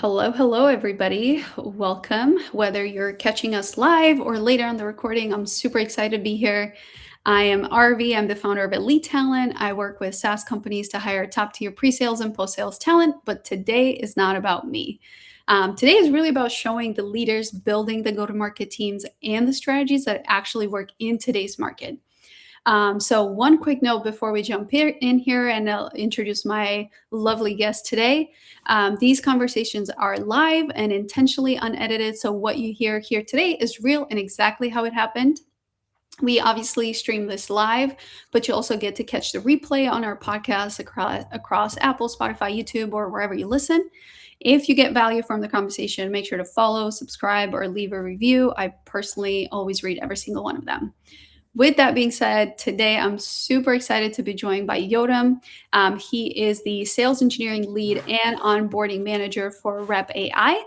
Hello, everybody. Welcome. Whether you're catching us live or later on the recording, I'm super excited to be here. I am RV. I'm the founder of Elite Talent. I work with SaaS companies to hire top tier pre sales and post sales talent, but today is not about me. Today is really about showing the leaders building the go to market teams and the strategies that actually work in today's market. So one quick note before we jump in here and I'll introduce my lovely guest today. These conversations are live and intentionally unedited. So what you hear here today is real and exactly how it happened. We obviously stream this live, but you also get to catch the replay on our podcast across Apple, Spotify, YouTube, or wherever you listen. If you get value from the conversation, make sure to follow, subscribe, or leave a review. I personally always read every single one of them. With that being said, today I'm super excited to be joined by Yotam. He is the sales engineering lead and onboarding manager for Rep AI.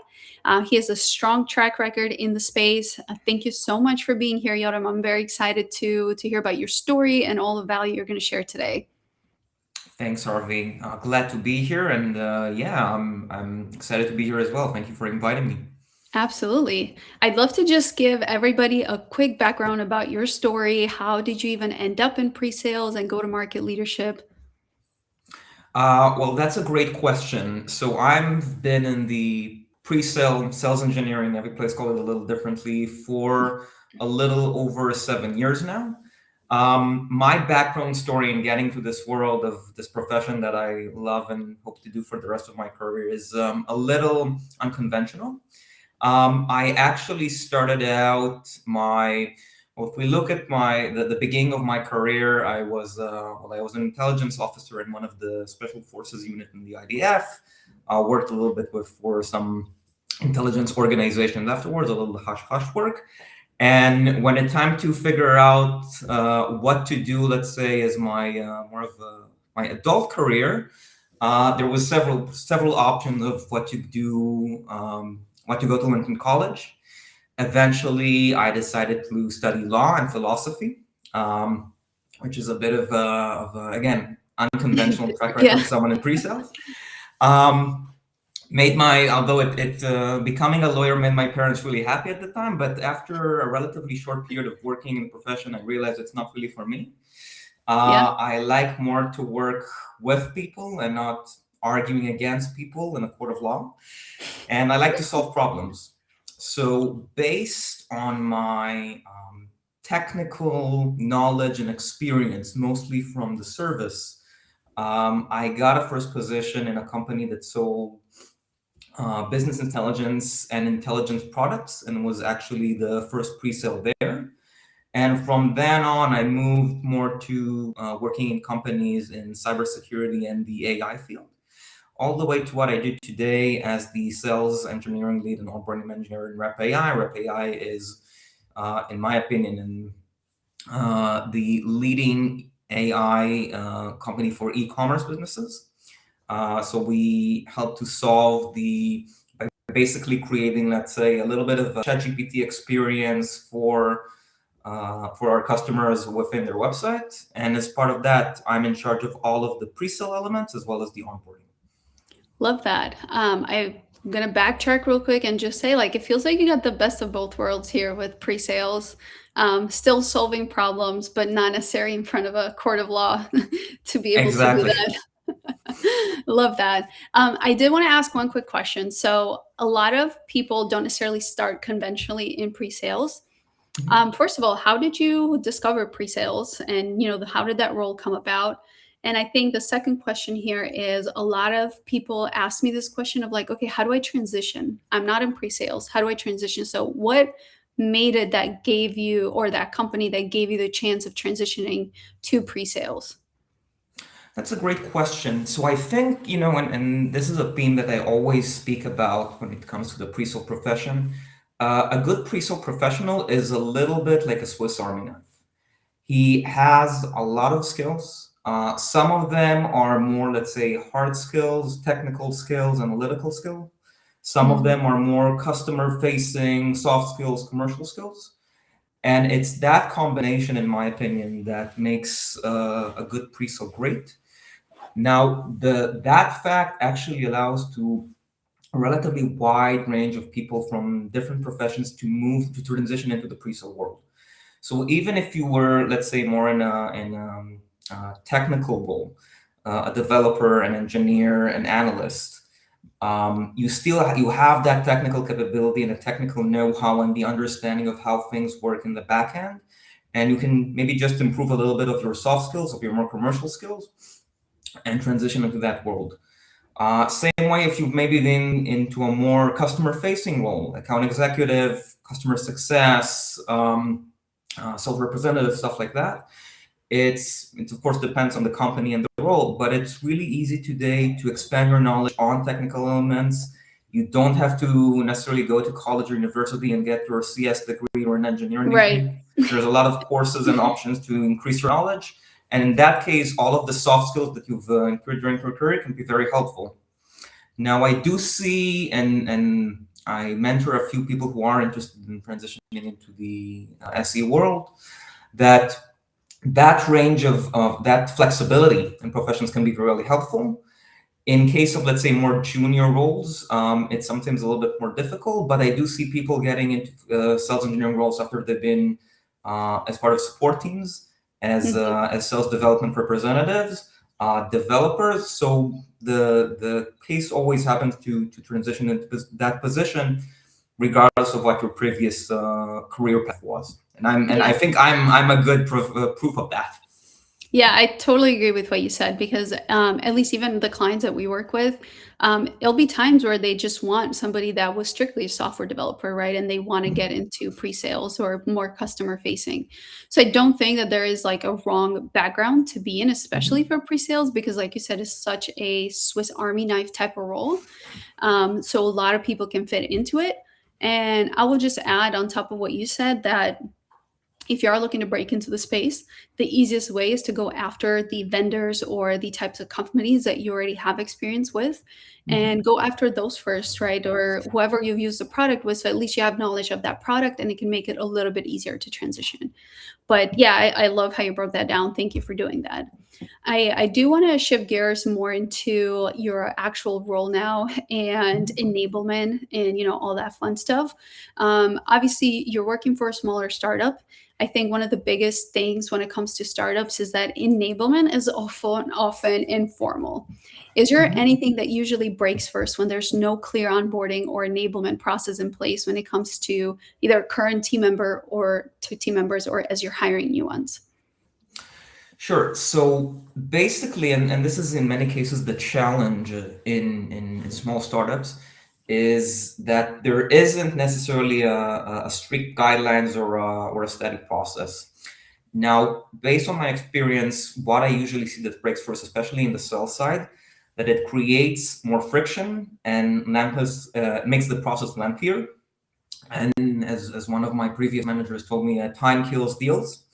He has a strong track record in the space. Thank you so much for being here, Yotam. I'm very excited to hear about your story and all the value you're going to share today. Thanks, Harvey. Glad to be here, and I'm excited to be here as well. Thank you for inviting me. Absolutely. I'd love to just give everybody a quick background about your story. How did you even end up in pre-sales and go-to-market leadership? Well, that's a great question. So I've been in the pre-sale sales engineering, every place call it a little differently, for a little over 7 years now. My background story in getting to this world of this profession that I love and hope to do for the rest of my career is a little unconventional. I actually started out if we look at the beginning of my career, I was an intelligence officer in one of the special forces unit in the IDF. Worked a little bit for some intelligence organizations afterwards, a little hush hush work. And when it's time to figure out what to do, let's say, as my adult career, there was several options of what to do. What to go to in college. Eventually, I decided to study law and philosophy, which is a bit of again, unconventional track record of someone in pre-sales. Becoming a lawyer made my parents really happy at the time, but after a relatively short period of working in the profession, I realized it's not really for me. I like more to work with people and not arguing against people in a court of law. And I like to solve problems. So based on my technical knowledge and experience, mostly from the service, I got a first position in a company that sold business intelligence and intelligence products and was actually the first pre-sale there. And from then on, I moved more to working in companies in cybersecurity and the AI field, all the way to what I do today as the sales engineering lead and onboarding manager in Rep AI. Rep AI is, in my opinion, the leading AI company for e-commerce businesses. So we help to solve by basically creating, let's say, a little bit of a ChatGPT experience for our customers within their website. And as part of that, I'm in charge of all of the pre-sale elements as well as the onboarding. Love that. I'm going to backtrack real quick and just say, it feels like you got the best of both worlds here with pre-sales, still solving problems, but not necessarily in front of a court of law to be able to do that. Love that. I did want to ask one quick question. So a lot of people don't necessarily start conventionally in pre-sales. First of all, how did you discover pre-sales and, how did that role come about? And I think the second question here is a lot of people ask me this question of okay, how do I transition? I'm not in pre-sales. How do I transition? So what made it that gave you, or that company that gave you the chance of transitioning to pre-sales? That's a great question. So I think, and this is a theme that I always speak about when it comes to the pre-sale profession. A good pre-sale professional is a little bit like a Swiss Army knife. He has a lot of skills. Some of them are more, let's say, hard skills, technical skills, analytical skills. Some of them are more customer-facing, soft skills, commercial skills. And it's that combination, in my opinion, that makes a good pre-sale great. Now, that fact actually allows to a relatively wide range of people from different professions to transition into the pre-sale world. So even if you were, let's say, more in a technical role, a developer, an engineer, an analyst, you have that technical capability and a technical know-how and the understanding of how things work in the back end, and you can maybe just improve a little bit of your soft skills, of your more commercial skills, and transition into that world. Same way if you've maybe been into a more customer-facing role, account executive, customer success, sales representative, stuff like that. It of course depends on the company and the role, but it's really easy today to expand your knowledge on technical elements. You don't have to necessarily go to college or university and get your CS degree or an engineering Right. degree. There's a lot of courses and options to increase your knowledge. And in that case, all of the soft skills that you've incurred during your career can be very helpful. Now, I do see, and I mentor a few people who are interested in transitioning into the SE world, that that range of that flexibility in professions can be really helpful. In case of, let's say, more junior roles, it's sometimes a little bit more difficult, but I do see people getting into sales engineering roles after they've been as part of support teams, as sales development representatives, developers. So the case always happens to transition into that position, regardless of what your previous career path was. And I think I'm a good proof of that. Yeah, I totally agree with what you said because at least even the clients that we work with, it'll be times where they just want somebody that was strictly a software developer, right? And they want to get into pre-sales or more customer facing. So I don't think that there is like a wrong background to be in, especially for pre-sales, because like you said, it's such a Swiss Army knife type of role. So a lot of people can fit into it. And I will just add on top of what you said that if you are looking to break into the space, the easiest way is to go after the vendors or the types of companies that you already have experience with and go after those first, right? Or whoever you've used the product with. So at least you have knowledge of that product and it can make it a little bit easier to transition. But yeah, I love how you broke that down. Thank you for doing that. I do want to shift gears more into your actual role now and enablement and all that fun stuff. Obviously, you're working for a smaller startup. I think one of the biggest things when it comes to startups is that enablement is often informal. Is there anything that usually breaks first when there's no clear onboarding or enablement process in place when it comes to either a current team member or to team members or as you're hiring new ones? Sure. So basically, and this is in many cases the challenge in small startups, is that there isn't necessarily a strict guidelines or a static process. Now, based on my experience, what I usually see that breaks first, especially in the sales side, that it creates more friction and makes the process lengthier. And as one of my previous managers told me, time kills deals.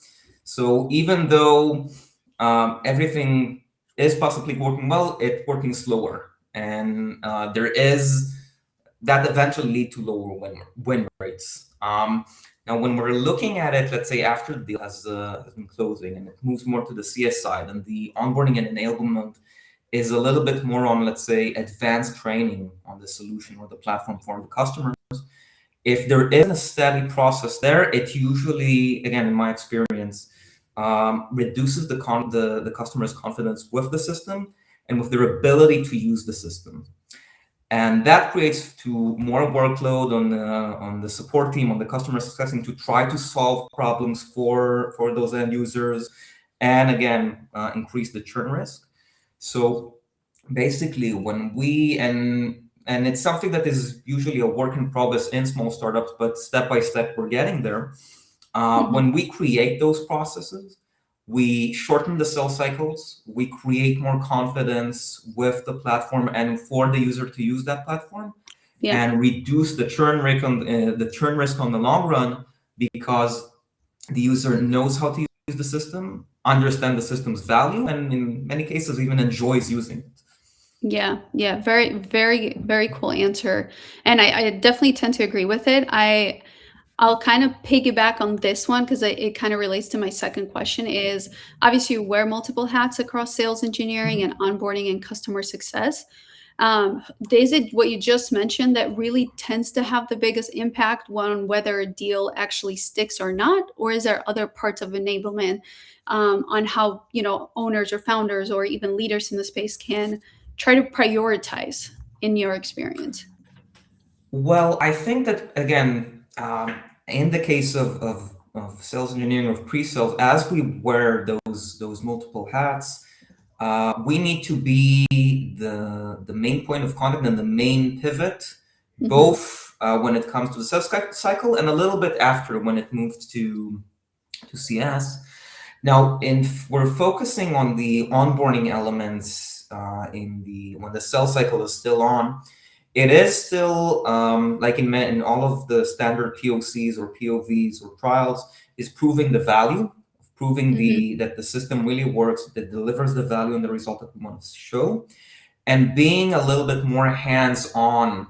So even though everything is possibly working well, it's working slower, and there is that eventually lead to lower win rates. Now, when we're looking at it, let's say after the deal has been closing and it moves more to the CS side, and the onboarding and enablement is a little bit more on, let's say, advanced training on the solution or the platform for the customers. If there isn't a steady process there, it usually, again, in my experience, reduces the customer's confidence with the system and with their ability to use the system. And that creates more workload on the support team, on the customer success team, to try to solve problems for those end users, and again, increase the churn risk. So basically, and it's something that is usually a work in progress in small startups, but step by step we're getting there. When we create those processes, we shorten the sales cycles, we create more confidence with the platform and for the user to use that platform, and reduce the churn risk on the long run, because the user knows how to use the system, understand the system's value, and in many cases even enjoys using it. Yeah. Very, very, very cool answer. And I definitely tend to agree with it. I'll kind of piggyback on this one because it kind of relates to my second question is obviously you wear multiple hats across sales engineering and onboarding and customer success. Is it what you just mentioned that really tends to have the biggest impact on whether a deal actually sticks or not, or is there other parts of enablement on how owners or founders or even leaders in the space can try to prioritize in your experience? Well, I think that again, in the case of sales engineering, of pre-sales, as we wear those multiple hats, we need to be the main point of contact and the main pivot, Hmm. both when it comes to the sales cycle and a little bit after when it moves to CS. Now, we're focusing on the onboarding elements in the when the sales cycle is still on. It is still like in all of the standard POCs or POVs or trials, is proving the value, proving Hmm. that the system really works, that delivers the value and the result that we want to show, and being a little bit more hands-on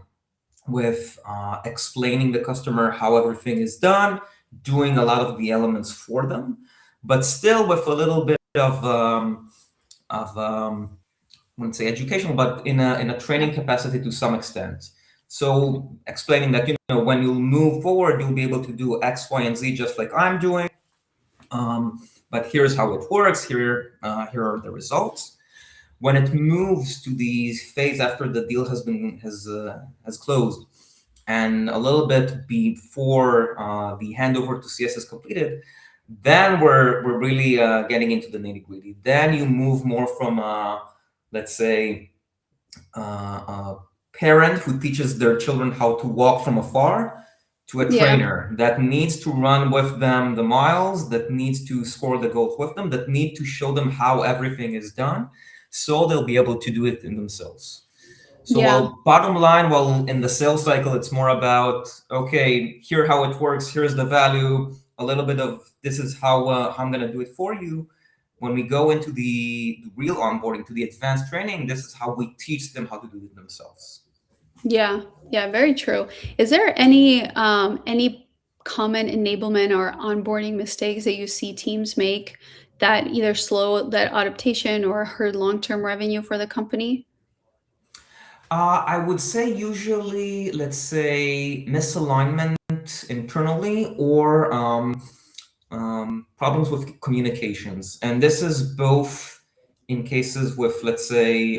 with explaining the customer how everything is done, doing a lot of the elements for them, but still with a little bit of I wouldn't say educational, but in a training capacity to some extent. So explaining that when you move forward, you'll be able to do X, Y, and Z just like I'm doing. But here's how it works. Here are the results. When it moves to the phase after the deal has closed, and a little bit before the handover to CS is completed, then we're really getting into the nitty gritty. Then you move more from let's say a parent who teaches their children how to walk from afar to a Yeah. trainer that needs to run with them the miles, that needs to score the goals with them, that need to show them how everything is done so they'll be able to do it in themselves. So, Yeah. well, bottom line, well, in the sales cycle, it's more about, okay, here how it works, here's the value, a little bit of this is how I'm going to do it for you. When we go into the real onboarding, to the advanced training, this is how we teach them how to do it themselves. Yeah, yeah, very true. Is there any common enablement or onboarding mistakes that you see teams make that either slow that adaptation or hurt long-term revenue for the company? I would say usually, let's say, misalignment internally or problems with communications. And this is both in cases with, let's say,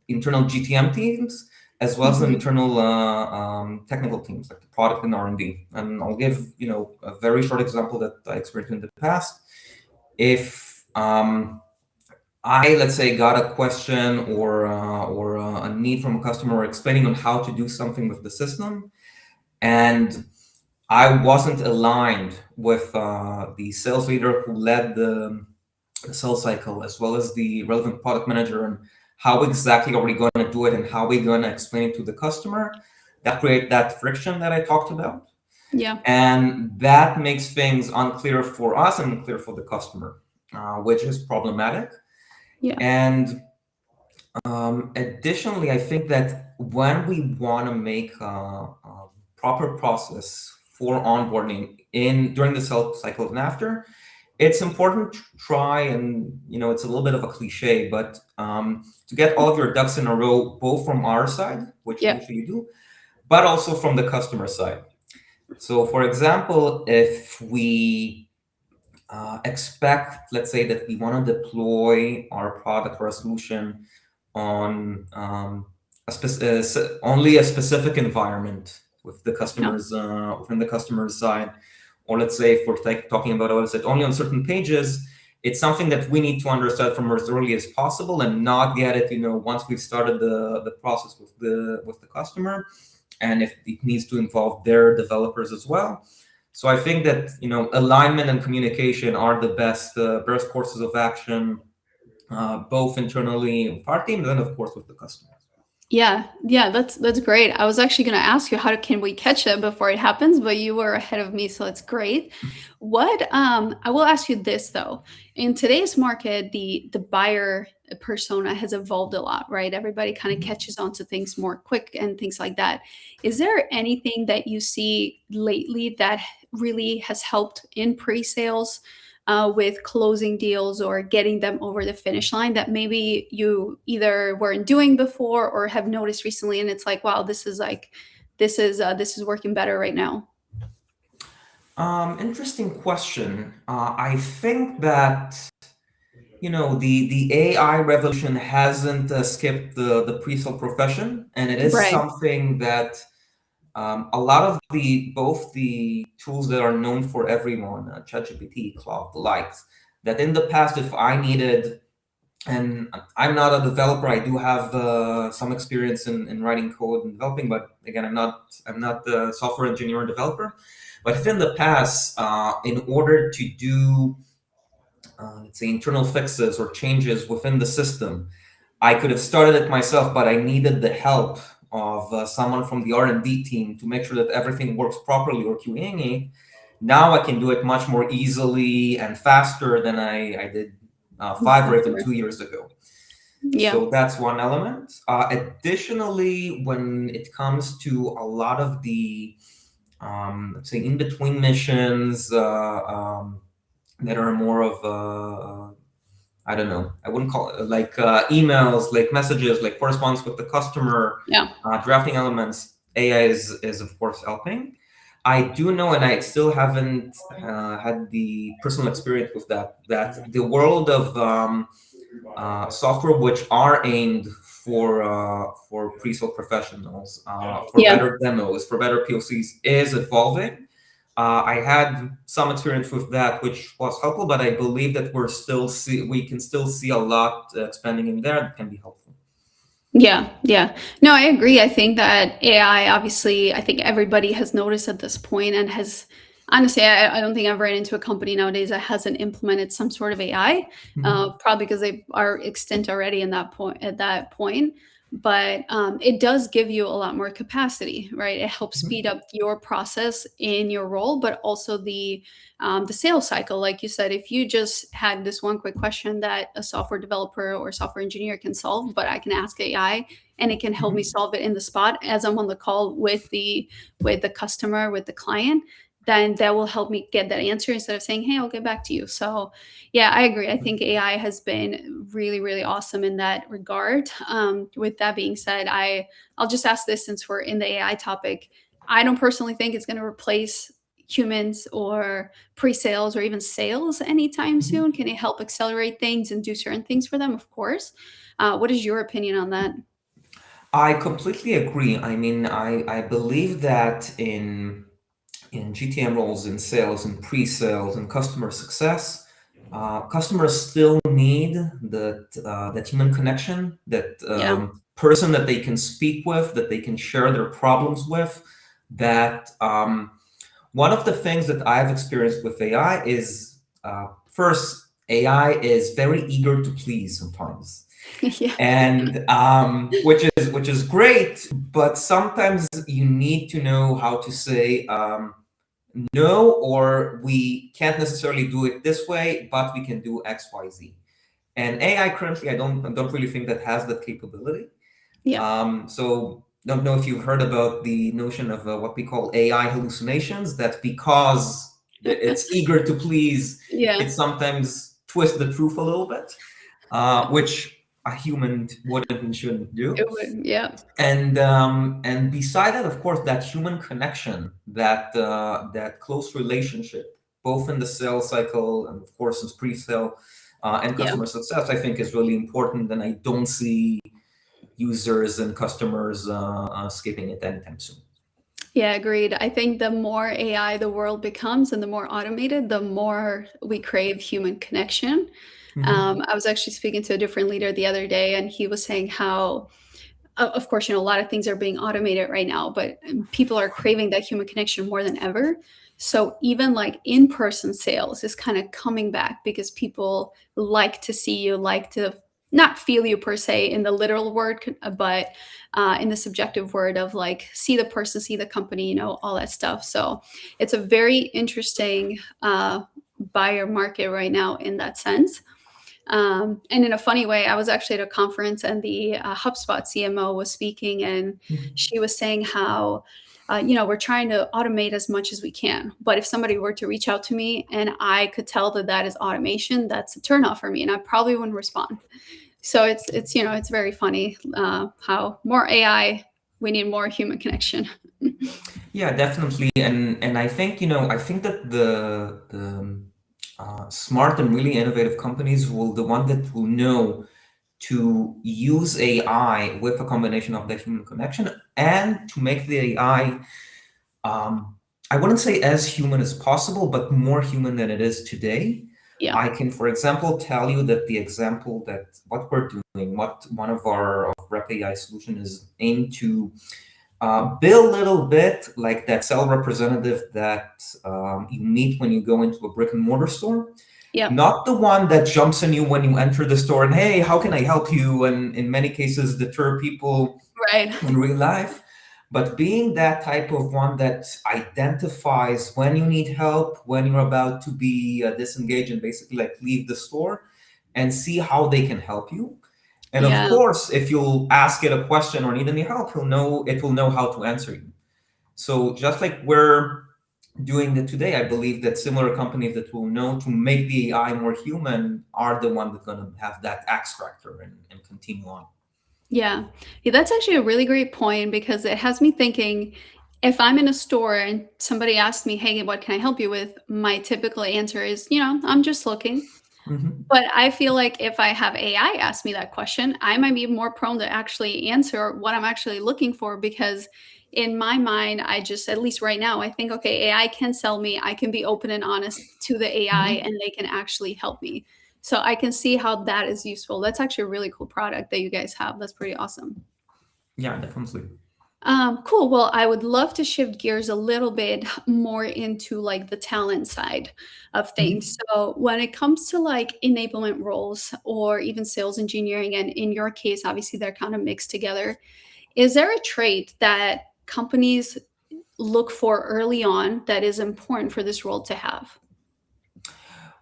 internal GTM teams, as well as Mhm. internal technical teams, like the product and R&D. And I'll give, a very short example that I experienced in the past. If I, let's say, got a question or a need from a customer explaining on how to do something with the system, and I wasn't aligned with the sales leader who led the sales cycle, as well as the relevant product manager, and how exactly are we going to do it and how we're going to explain it to the customer. That create that friction that I talked about, Yeah, and that makes things unclear for us and unclear for the customer, which is problematic. yeah, And additionally, I think that when we want to make a proper process for onboarding in during the sales cycle and after, it's important to try and it's a little bit of a cliche, but to get all of your ducks in a row, both from our side, which we yeah, usually do, but also from the customer side. So, for example, if we expect, let's say, that we want to deploy our product or a solution on only a specific environment with the yeah, customers within the customer's side, or let's say if we're talking about a website only on certain pages, it's something that we need to understand from as early as possible and not get it, once we've started the process with the customer, and if it needs to involve their developers as well. So I think that alignment and communication are the best courses of action, both internally with our team, and then of course with the customer. yeah, yeah. That's great. I was actually going to ask you can we catch them before it happens, but you were ahead of me, so that's great. What I will ask you this though. In today's market, the buyer persona has evolved a lot, right? Everybody kind of catches on to things more quick and things like that. Is there anything that you see lately that really has helped in pre-sales? with closing deals or getting them over the finish line that maybe you either weren't doing before or have noticed recently, and it's like, wow, this is working better right now? Interesting question. I think that the AI revolution hasn't skipped the pre-sale profession, and it is Right. something that a lot of both the tools that are known for everyone, ChatGPT, Claude, the likes, that in the past, if I needed, and I'm not a developer, I do have some experience in writing code and developing, but again, I'm not the software engineer or developer. But if in the past, in order to do let's say internal fixes or changes within the system, I could have started it myself, but I needed the help of someone from the R&D team to make sure that everything works properly or QAing it. Now I can do it much more easily and faster than I did 5 or even Before. 2 years ago. Yeah. So that's one element. Additionally, when it comes to a lot of the, let's say, in between missions that are more of I don't know. I wouldn't call it like emails, like messages, like correspondence with the customer, Yeah. drafting elements. AI is of course helping. I do know, and I still haven't had the personal experience with that. That the world of software which are aimed for pre-sale professionals, for Yeah. better demos, for better POCs, is evolving. I had some experience with that, which was helpful, but I believe that we can still see a lot expanding in there that can be helpful. Yeah, yeah. No, I agree. I think that AI, obviously, I think everybody has noticed at this point and has honestly, I don't think I've ran into a company nowadays that hasn't implemented some sort of AI, Mhm. probably because they are extent already in that point at that point. But it does give you a lot more capacity, right? It helps speed Mhm. up your process in your role, but also the sales cycle. Like you said, if you just had this one quick question that a software developer or software engineer can solve, but I can ask AI and it can help me Mhm. solve it in the spot as I'm on the call with the customer, with the client, then that will help me get that answer instead of saying, hey, I'll get back to you. So yeah, I agree. I think AI has been really, really awesome in that regard. With that being said, I'll just ask this since we're in the AI topic. I don't personally think it's going to replace humans or pre-sales or even sales anytime Mhm. soon. Can it help accelerate things and do certain things for them? Of course. What is your opinion on that? I completely agree. I mean, I believe that in GTM roles, in sales, in pre-sales, and customer success, customers still need that human connection, that Yeah. person that they can speak with, that they can share their problems with. That one of the things that I've experienced with AI is first, AI is very eager to please sometimes, Yeah. and which is great, but sometimes you need to know how to say no, or we can't necessarily do it this way, but we can do XYZ. And AI currently, I don't really think that has that capability. Yeah. So don't know if you've heard about the notion of what we call AI hallucinations. That because it's eager to please, Yeah. it sometimes twists the truth a little bit, which a human wouldn't and shouldn't It do. would. Yeah. And beside that, of course, that human connection, that close relationship, both in the sales cycle and of course in pre-sale and Yeah. customer success, I think is really important. And I don't see users and customers skipping it anytime soon. Yeah, agreed. I think the more AI the world becomes and the more automated, the more we crave human connection. Hmm. I was actually speaking to a different leader the other day, and he was saying how, of course, a lot of things are being automated right now, but people are craving that human connection more than ever. So even like in-person sales is kind of coming back because people like to see you, like to not feel you per se in the literal word, but in the subjective word of like see the person, see the company, all that stuff. So it's a very interesting buyer market right now in that sense. And in a funny way, I was actually at a conference and the HubSpot CMO was speaking, and she was saying how, we're trying to automate as much as we can. But if somebody were to reach out to me and I could tell that that is automation, that's a turnoff for me, and I probably wouldn't respond. So it's very funny how more AI, we need more human connection. Yeah, definitely. And I think, I think that the smart and really innovative companies will the one that will know to use AI with a combination of that human connection and to make the AI, um, I wouldn't say as human as possible, but more human than it is today. Yeah, I can, for example, tell you that the example that what we're doing, what one of our Rep AI solution is aimed to build a little bit like that sales representative that you meet when you go into a brick and mortar store. yeah, Not the one that jumps on you when you enter the store and, hey, how can I help you? And in many cases, deter people right. in real life. But being that type of one that identifies when you need help, when you're about to be disengaged and basically like leave the store and see how they can help you. And of Yeah, course, if you'll ask it a question or need any help, it will know how to answer you. So just like we're doing that today, I believe that similar companies that will know to make the AI more human are the one that's going to have that X factor and continue on. yeah. Yeah, that's actually a really great point because it has me thinking, if I'm in a store and somebody asks me, "Hey, what can I help you with?" My typical answer is, "I'm just looking." Mhm. But I feel like if I have AI ask me that question, I might be more prone to actually answer what I'm actually looking for, because in my mind, I just, at least right now, I think, okay, AI can sell me. I can be open and honest to the AI Mhm. and they can actually help me. So I can see how that is useful. That's actually a really cool product that you guys have. That's pretty awesome. Yeah, definitely. Cool. Well, I would love to shift gears a little bit more into like the talent side of things. Mhm. So, when it comes to like enablement roles or even sales engineering, and in your case, obviously they're kind of mixed together, is there a trait that companies look for early on that is important for this role to have?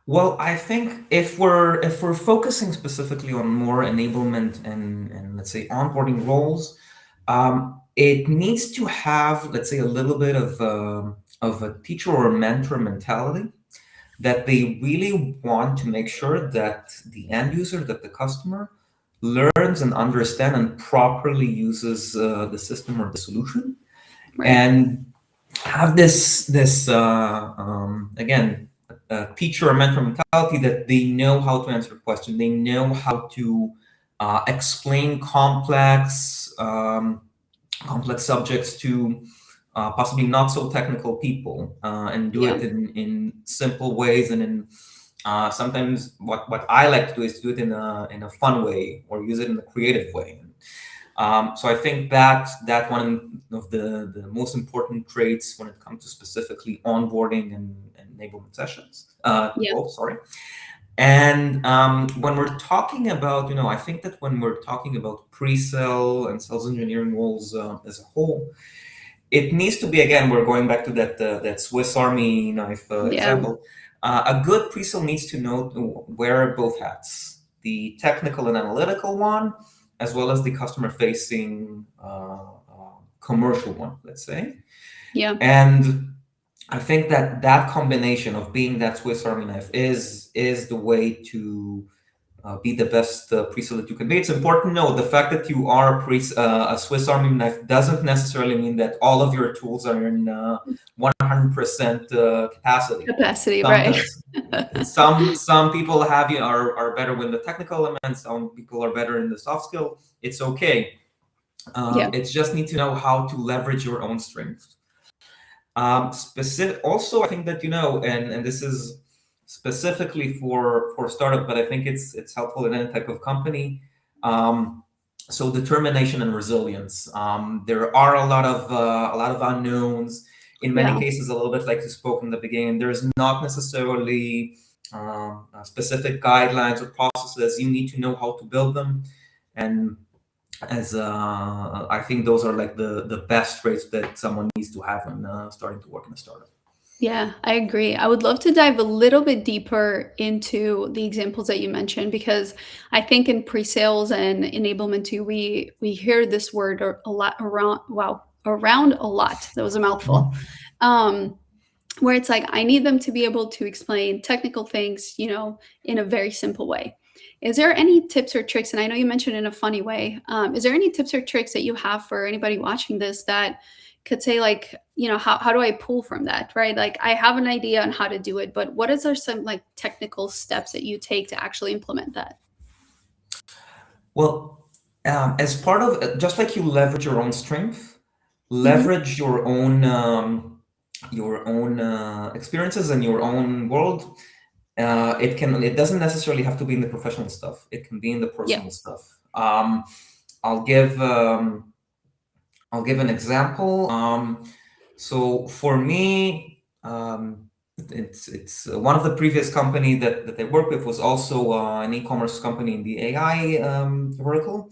Well, I think if we're focusing specifically on more enablement and let's say onboarding roles, it needs to have, let's say, a little bit of a teacher or mentor mentality, that they really want to make sure that the end user, that the customer, learns and understand and properly uses the system or the solution, Right. and have this again, teacher or mentor mentality, that they know how to answer a question, they know how to explain complex subjects to possibly not so technical people, and do Yeah. it in simple ways, and in sometimes what I like to do is do it in a fun way or use it in a creative way. So I think that one of the most important traits when it comes to specifically onboarding and enablement sessions, Yeah. roles, sorry. And when we're talking about, I think that when we're talking about pre-sale and sales engineering roles as a whole, it needs to be, again, we're going back to that Swiss Army knife Yeah. example. A good pre-sale needs to know to wear both hats: the technical and analytical one, as well as the customer-facing commercial one, let's say. Yeah. And I think that combination of being that Swiss Army knife is the way to be the best pre-sale that you can be. It's important to know the fact that you are a Swiss Army knife doesn't necessarily mean that all of your tools are in 100% capacity. Capacity, right. Sometimes some people are better with the technical elements. Some people are better in the soft skill. It's okay. Yeah. It's just need to know how to leverage your own strengths. Specific. Also, I think that and this is specifically for startup, but I think it's helpful in any type of company. Um, so determination and resilience. There are a lot of unknowns. In many Yeah. cases, a little bit like you spoke in the beginning. There's not necessarily specific guidelines or processes. You need to know how to build them, and as I think those are like the best traits that someone needs to have when starting to work in a startup. Yeah, I agree. I would love to dive a little bit deeper into the examples that you mentioned because I think in pre-sales and enablement too, we hear this word a lot around. Wow, around a lot. That was a mouthful. Um, where it's like I need them to be able to explain technical things, in a very simple way. Is there any tips or tricks? And I know you mentioned in a funny way. Is there any tips or tricks that you have for anybody watching this that could say like, how do I pull from that, right? Like I have an idea on how to do it, but what are some like technical steps that you take to actually implement that? Well, as part of just like you leverage your own strength, Hmm. leverage your own experiences and your own world. It doesn't necessarily have to be in the professional stuff. It can be in the Yeah. personal stuff. I'll give I'll give an example. So for me, it's one of the previous company that I worked with was also an e-commerce company in the AI vertical,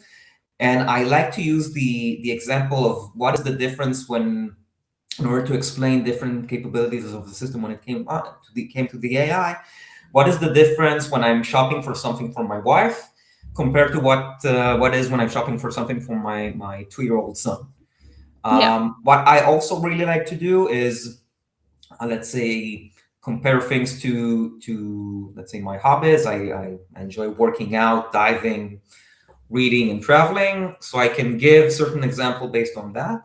and I like to use the example of what is the difference when, in order to explain different capabilities of the system when it came to the AI, what is the difference when I'm shopping for something for my wife compared to what is when I'm shopping for something for my 2-year-old son. Yeah. What I also really like to do is, let's say, compare things to let's say my hobbies. I enjoy working out, diving, reading, and traveling. So I can give certain example based on that.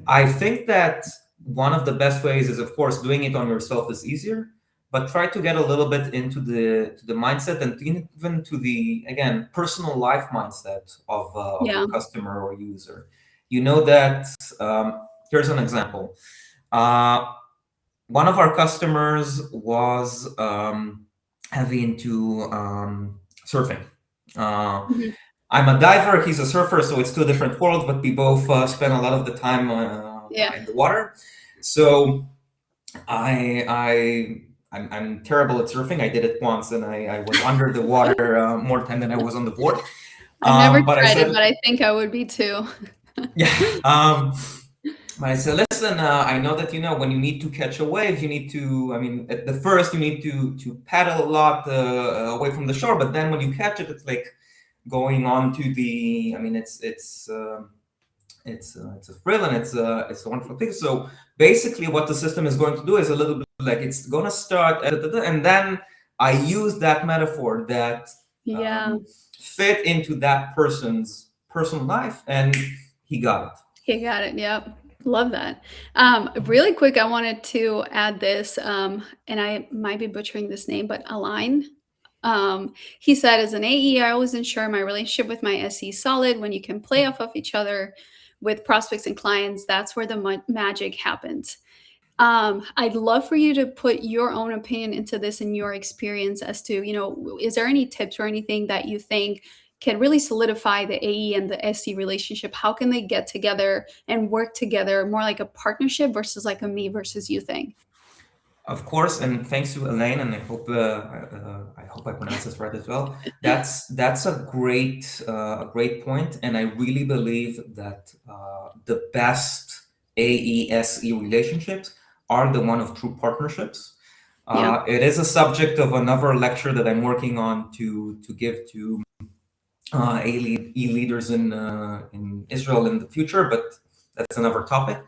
I think that one of the best ways is, of course, doing it on yourself is easier, but try to get a little bit into the mindset and even to the, again, personal life mindset of your Yeah. customer or user. You know that here's an example. Uh, One of our customers was heavy into surfing. Uh, Mhm. I'm a diver, he's a surfer, so it's two different worlds, but we both spend a lot of the time Yeah. in the water. So I, I, I'm terrible at surfing. I did it once and I was under the water more time than I was on the board. I've never But I tried it, said, but I think I would be too. yeah. But I said, listen, I know that, when you need to catch a wave, you need to, I mean, at the first you need to paddle a lot away from the shore, but then when you catch it, it's like going on to the, I mean, it's a thrill and it's a wonderful thing. So basically, what the system is going to do is a little bit like it's going to start, and then I use that metaphor that Yeah. um, fit into that person's personal life, and he got it. You got it. Yep. Love that. Really quick, I wanted to add this, and I might be butchering this name, but Align. He said, as an AE, I always ensure my relationship with my SE solid. When you can play off of each other with prospects and clients, that's where the magic happens. I'd love for you to put your own opinion into this and your experience as to, is there any tips or anything that you think can really solidify the AE and the SC relationship? How can they get together and work together more like a partnership versus like a me versus you thing? Of course, and thanks to Elaine, and I hope I pronounce this right as well. That's a great point, and I really believe that the best AESE relationships are the one of true partnerships. Yeah. It is a subject of another lecture that I'm working on to give to leaders in Israel in the future, but that's another topic.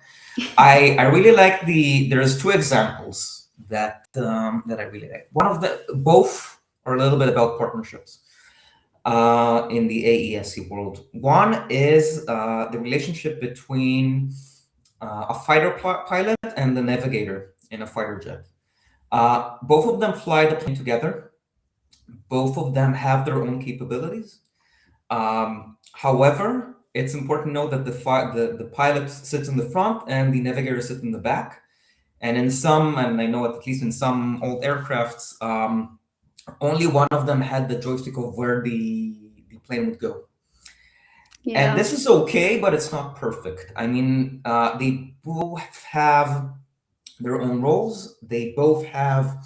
I really like there's two examples that I really like. One of the both are a little bit about partnerships in the AESC world. One is the relationship between a fighter pilot and the navigator in a fighter jet. Both of them fly the plane together. Both of them have their own capabilities. However, it's important to know that the pilot sits in the front and the navigator sits in the back. And in some, and I know at least in some old aircrafts, only one of them had the joystick of where the plane would go. And Yeah. this is okay, but it's not perfect. I mean, they both have their own roles. They both have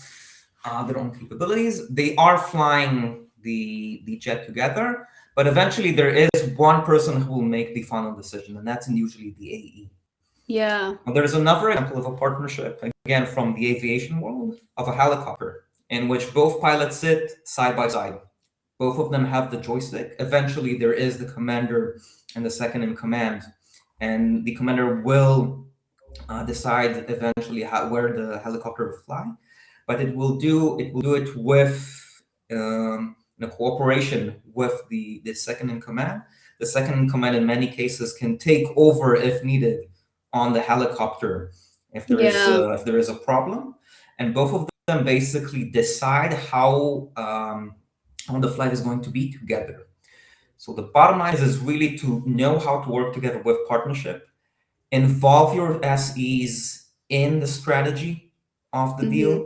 their own capabilities. They are flying the jet together, but eventually there is one person who will make the final decision, and that's usually the AE. Yeah. There's another example of a partnership, again from the aviation world, of a helicopter in which both pilots sit side by side. Both of them have the joystick. Eventually, there is the commander and the second in command, and the commander will decide eventually where the helicopter will fly, but it will do it with in a cooperation with the second in command. The second in command in many cases can take over if needed on the helicopter Yeah. if there is a problem, and both of them basically decide how the flight is going to be together. So the bottom line is really to know how to work together with partnership, involve your SEs in the strategy of the Hmm. deal,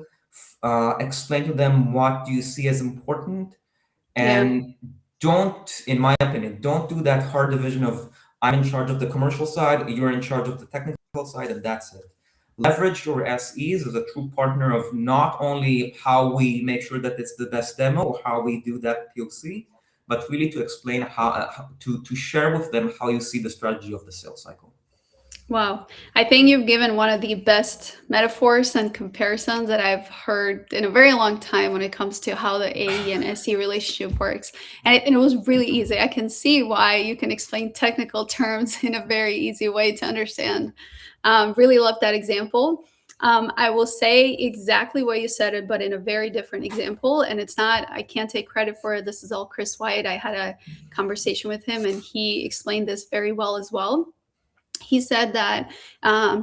explain to them what you see as important, Yeah. and in my opinion, don't do that hard division of I'm in charge of the commercial side, you're in charge of the technical side, and that's it. Leverage your SEs as a true partner of not only how we make sure that it's the best demo or how we do that POC, but really to explain to share with them how you see the strategy of the sales cycle. Wow. I think you've given one of the best metaphors and comparisons that I've heard in a very long time when it comes to how the AE and SE relationship works. And it was really easy. I can see why you can explain technical terms in a very easy way to understand. Really love that example. I will say exactly what you said, it, but in a very different example. And it's not, I can't take credit for it. This is all Chris White. I had a conversation with him and he explained this very well as well. He said that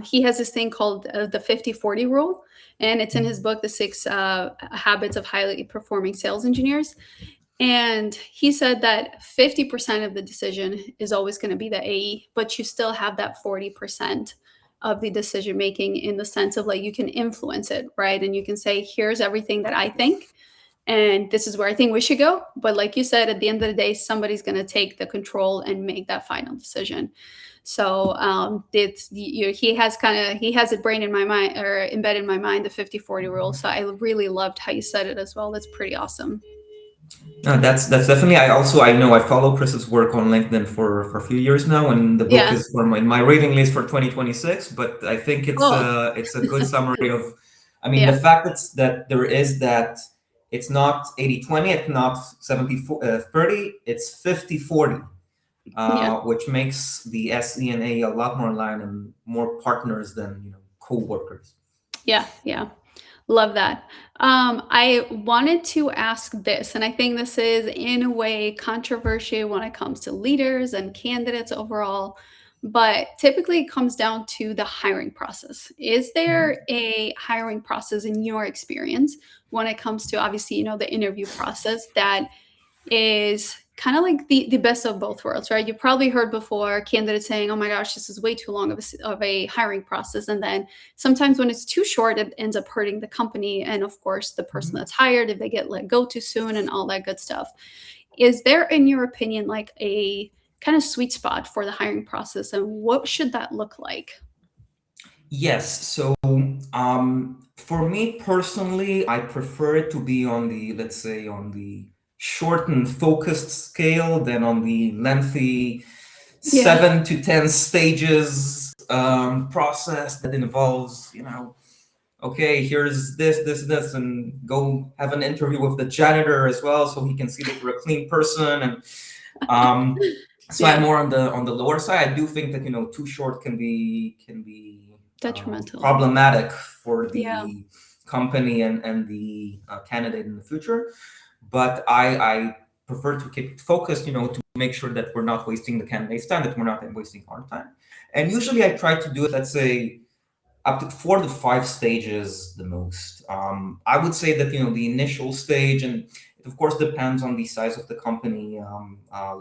he has this thing called the 50-40 rule, and it's in his book, The Six Habits of Highly Performing Sales Engineers. And he said that 50% of the decision is always going to be the AE, but you still have that 40% of the decision making in the sense of like you can influence it, right? And you can say, here's everything that I think, and this is where I think we should go. But like you said, at the end of the day, somebody's going to take the control and make that final decision. So he has it brain in my mind or embedded in my mind, the 50-40 rule. So I really loved how you said it as well. That's pretty awesome. No, that's definitely. I know I follow Chris's work on LinkedIn for a few years now, and the book Yeah. is for my reading list for 2026. But I think Cool. it's a good summary of, I mean, the Yeah. fact that there is that it's not 80-20, it's not 70-30, it's 50-40, Yeah. which makes the SE and A a lot more aligned and more partners than co-workers. Yeah. Yeah. Love that. I wanted to ask this, and I think this is in a way controversial when it comes to leaders and candidates overall, but typically it comes down to the hiring process. Is Mhm. there a hiring process in your experience when it comes to obviously, the interview process that is kind of like the best of both worlds, right? You probably heard before candidates saying, "Oh my gosh, this is way too long of a hiring process," and then sometimes when it's too short, it ends up hurting the company and of course the person Mhm. that's hired if they get let go too soon and all that good stuff. Is there, in your opinion, like a kind of sweet spot for the hiring process, and what should that look like? Yes. So, for me personally, I prefer it to be on the, let's say, on the short and focused scale than on the lengthy Yeah, 7 to 10 stages process that involves, okay, here's this, and go have an interview with the janitor as well, so he can see that you're a clean person. And so I'm yeah, more on the lower side. I do think that too short can be detrimental. problematic for Yeah, the company and the candidate in the future. But I prefer to keep it focused, to make sure that we're not wasting the candidate's time, that we're not wasting our time. And usually I try to do it, let's say, up to 4 to 5 stages the most. I would say that the initial stage, and it of course depends on the size of the company.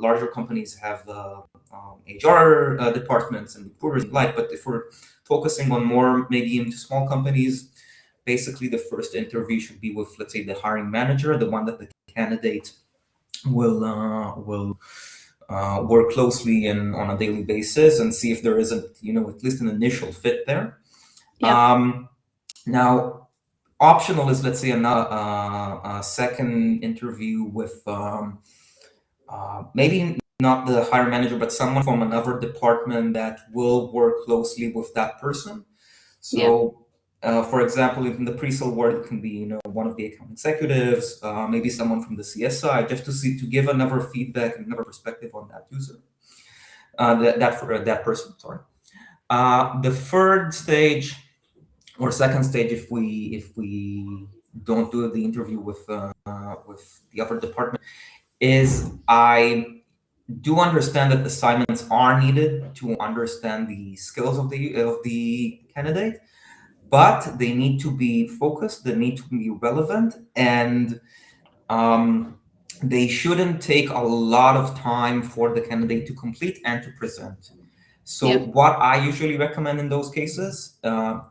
Larger companies have HR departments and recruiters and like, but if we're focusing on more medium to small companies, basically the first interview should be with, let's say, the hiring manager, the one that the candidate will work closely and on a daily basis and see if there isn't, at least an initial fit there. yeah, Now, optional is, let's say, a second interview with maybe not the hiring manager, but someone from another department that will work closely with that person. Yeah. So, for example, in the pre-sale world, it can be one of the account executives, maybe someone from the CSI, just to give another feedback and another perspective on that user, that person. Sorry. The third stage or second stage, if we don't do the interview with the other department, is I do understand that assignments are needed to understand the skills of the candidate, but they need to be focused, they need to be relevant, and um, they shouldn't take a lot of time for the candidate to complete and to present. So Yeah. what I usually recommend in those cases,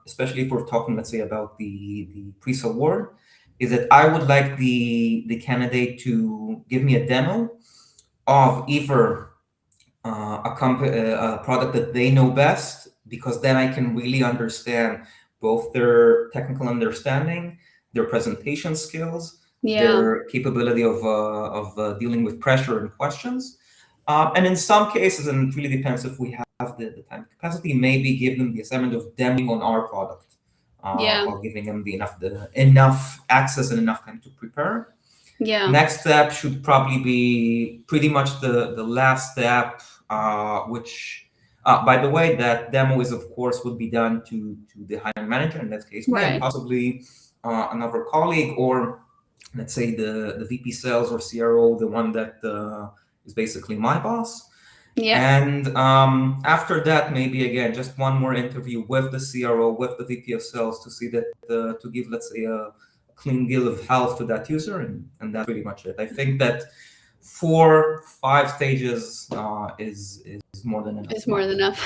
especially if we're talking, let's say, about the pre-sale world, is that I would like the candidate to give me a demo of either a product that they know best, because then I can really understand both their technical understanding, their presentation skills, Yeah. their capability of dealing with pressure and questions. And in some cases, and it really depends if we have the time capacity, maybe give them the assignment of demoing on our product, Yeah. while giving them enough access and enough time to prepare. Yeah. Next step should probably be pretty much the last step, which, by the way, that demo is, of course, would be done to the hiring manager, in that case me, and Right. possibly another colleague, or let's say the VP sales or CRO, the one that is basically my boss. Yeah. And after that, maybe again, just one more interview with the CRO, with the VP of sales, to see that to give, let's say, a clean bill of health to that user, and that's pretty much it. I think that 4, 5 stages is more than enough, It's in my more than opinion.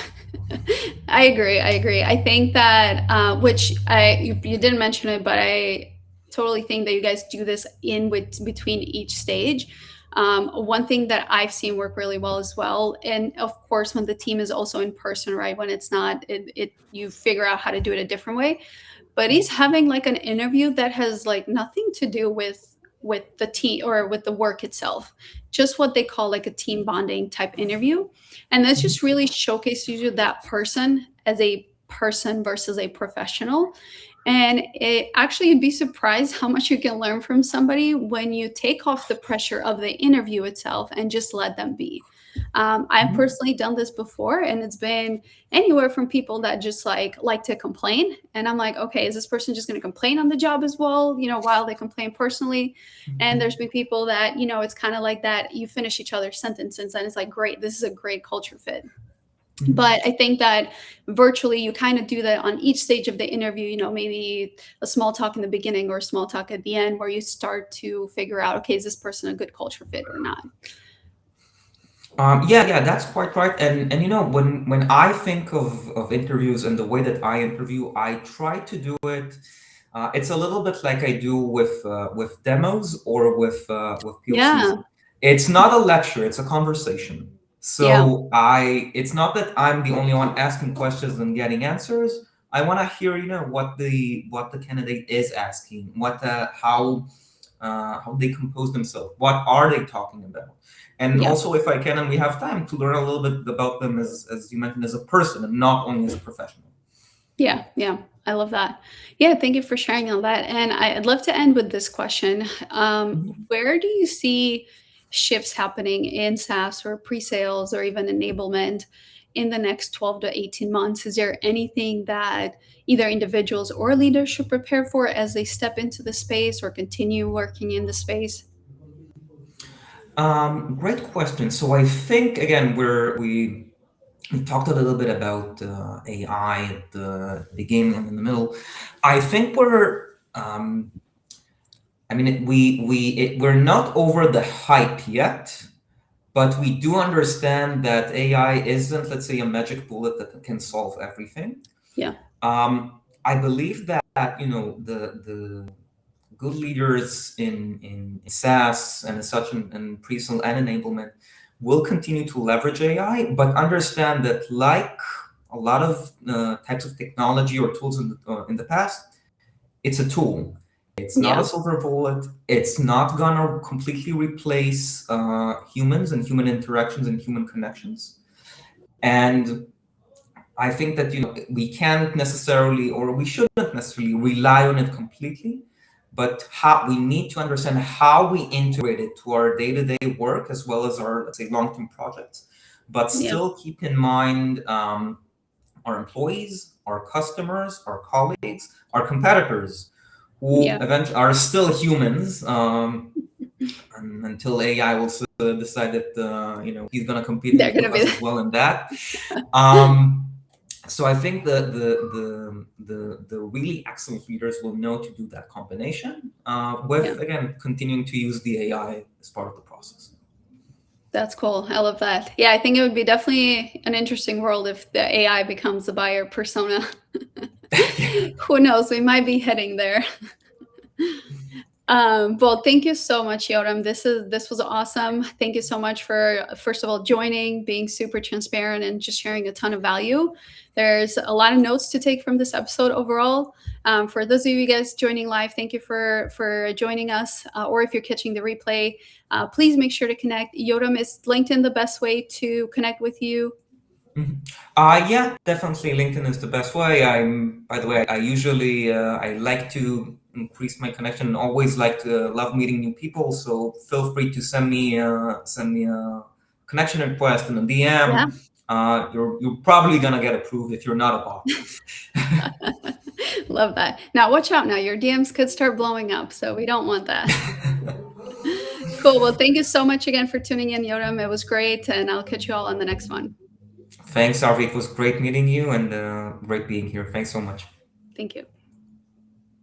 enough. I agree. I agree. I think that which you didn't mention it, but I totally think that you guys do this in with between each stage. One thing that I've seen work really well as well, and of course, when the team is also in person, right? When it's not, it you figure out how to do it a different way. But he's having like an interview that has like nothing to do with the team or with the work itself, just what they call like a team bonding type interview, and this Mhm. just really showcases you that person as a person versus a professional. And it actually, you'd be surprised how much you can learn from somebody when you take off the pressure of the interview itself and just let them be. I've Mhm. personally done this before, and it's been anywhere from people that just like to complain, and I'm like, okay, is this person just going to complain on the job as well, while they complain personally? And there's been people that, it's kind of like that, you finish each other's sentences and it's like, great, this is a great culture fit. Mhm. But I think that virtually you kind of do that on each stage of the interview, maybe a small talk in the beginning or a small talk at the end, where you start to figure out, okay, is this person a good culture fit or not? Yeah, that's quite right. And when I think of interviews and the way that I interview, I try to do it. It's a little bit like I do with demos or with POCs. Yeah. It's not a lecture; it's a conversation. Yeah. So it's not that I'm the only one asking questions and getting answers. I want to hear, what the candidate is asking, how they compose themselves, what are they talking about, and Yeah. also, if I can and we have time, to learn a little bit about them, as you mentioned, as a person and not only as a professional. Yeah, yeah, I love that. Yeah, thank you for sharing all that. And I'd love to end with this question. Mhm. Where do you see shifts happening in SaaS or pre-sales or even enablement in the next 12 to 18 months? Is there anything that either individuals or leaders should prepare for as they step into the space or continue working in the space? Great question. So I think, again, we talked a little bit about AI at the beginning and in the middle. I think I mean, we're not over the hype yet, but we do understand that AI isn't, let's say, a magic bullet that can solve everything. Yeah, I believe that the good leaders in SaaS and as such in pre-sale and enablement will continue to leverage AI, but understand that, like a lot of types of technology or tools in the past, it's a tool. It's not a Yeah. silver bullet. It's not gonna completely replace humans and human interactions and human connections. And I think that we can't necessarily, or we shouldn't necessarily rely on it completely, but how we need to understand how we integrate it to our day-to-day work as well as our, let's say, long-term projects, but Yeah. still keep in mind our employees, our customers, our colleagues, our competitors, who Yeah. eventually are still humans, until AI will decide that he's going to compete They're with gonna us be as well in that. Um, so I think the really excellent leaders will know to do that combination yeah. with, again, continuing to use the AI as part of the process. That's cool. I love that. Yeah, I think it would be definitely an interesting world if the AI becomes the buyer persona. Yeah. Who knows? We might be heading there. Well, thank you so much, Yotam. This was awesome. Thank you so much for first of all joining, being super transparent, and just sharing a ton of value. There's a lot of notes to take from this episode overall. For those of you guys joining live, thank you for joining us. Or if you're catching the replay, please make sure to connect. Yotam, is LinkedIn the best way to connect with you? Yeah, definitely LinkedIn is the best way. By the way, I usually I like to increase my connection and always love meeting new people. So feel free to send me a connection request in a Yeah. DM. You're probably gonna get approved if you're not a bot. Love that. Now, watch out now. Your DMs could start blowing up, so we don't want that. Cool. Well, thank you so much again for tuning in, Yotam. It was great, and I'll catch you all on the next one. Thanks, Arvi. It was great meeting you and great being here. Thanks so much. Thank you.